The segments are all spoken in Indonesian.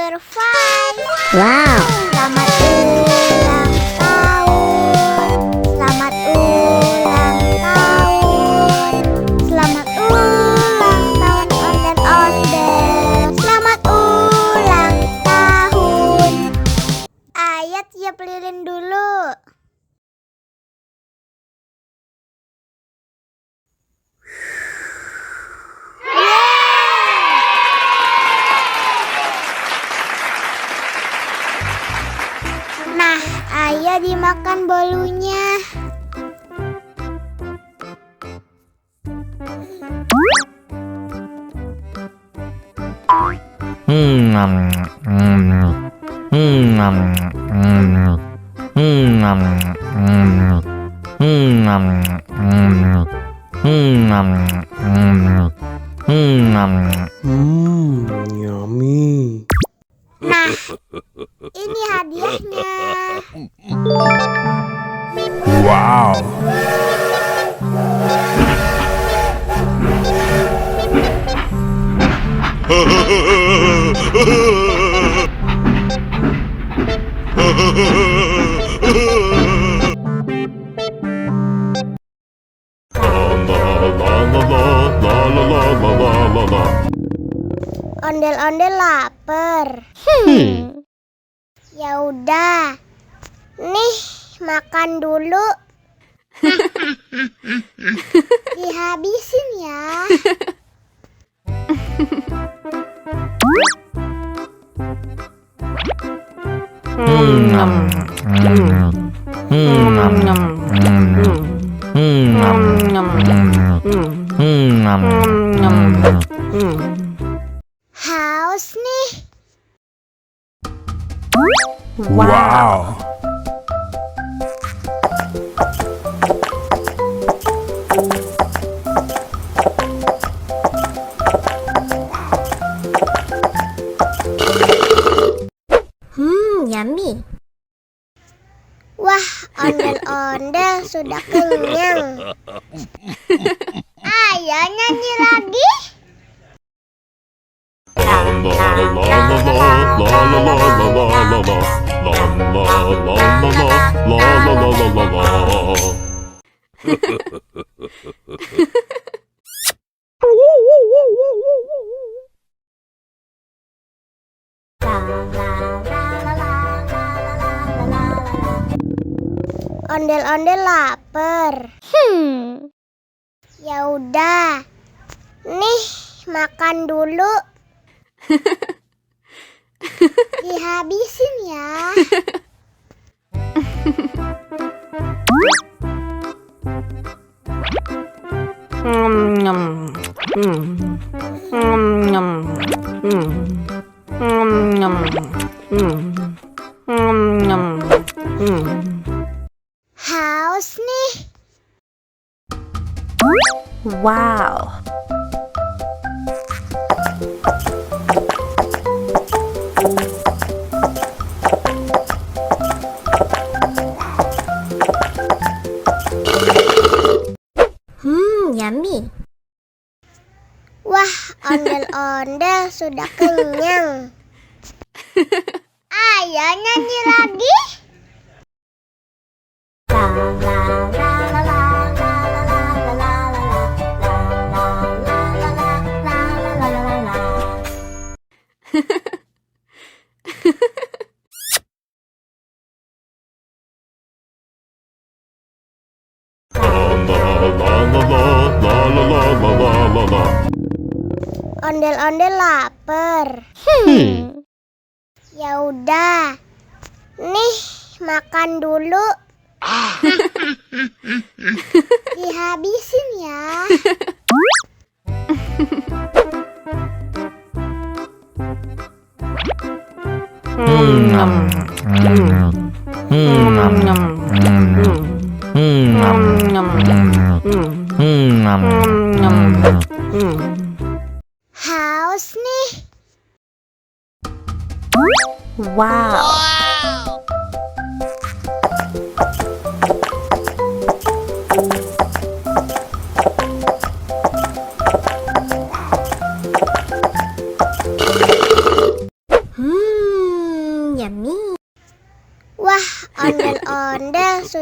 Number 5. Wow. Selamat ulang tahun. Selamat ulang tahun. Selamat ulang tahun ondel-ondel. Selamat ulang tahun. Ayat tiup lilin dulu. Nah, ayo dimakan bolunya. Yummy. Nah, ini hadiahnya. Wow. Ondel-ondel lapar. Ya udah. Nih, makan dulu. Dihabisin ya. Haus nih. Wow. Yummy. Wah, ondel-ondel sudah kenyang. Ayo nyanyi lagi. Ondel-ondel lapar. Ya udah. Nih, makan dulu. Dihabisin ya. Haus nih. Wow. Yummy. Wah, ondel-ondel sudah kenyang. Ayo nyanyi lagi. Ondel-ondel lapar. Ya udah. Nih, makan dulu. Dihabisin ya. Haus nih. Wow.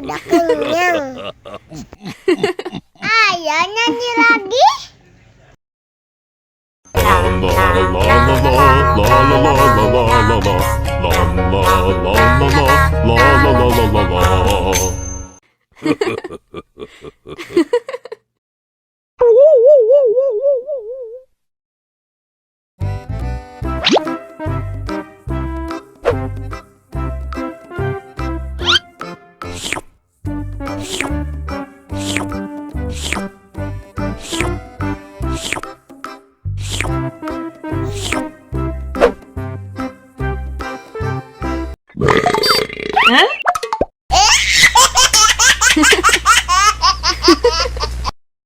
Udah kenyang. Ayo nyanyi lagi.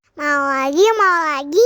Mau lagi, mau lagi.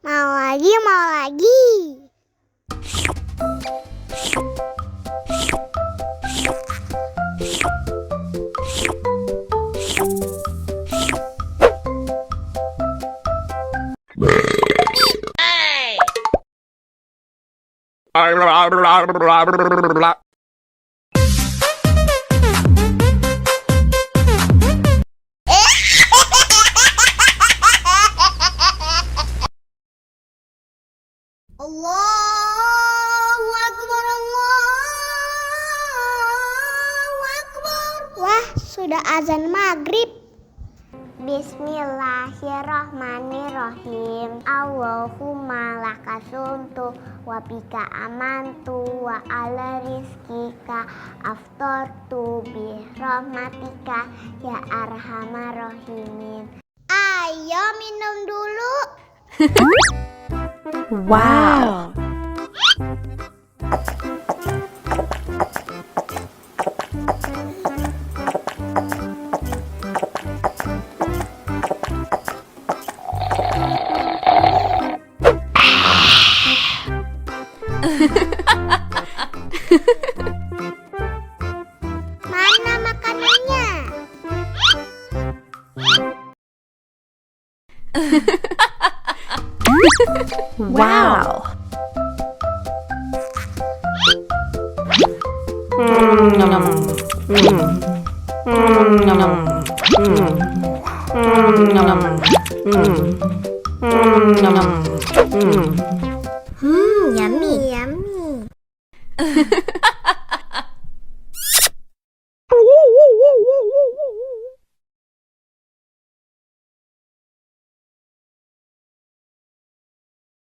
Mau lagi, mau lagi. Allahu Akbar, Allahu Akbar. Wah, sudah azan maghrib. Bismillahirrahmanirrahim. Allahumma lakasumtu wa bika amantu wa ala rizkika aftortu bi rahmatika ya arhamar rahimin. Ayo minum dulu. Wow. Mana makanannya? Wow. Yummy, yummy.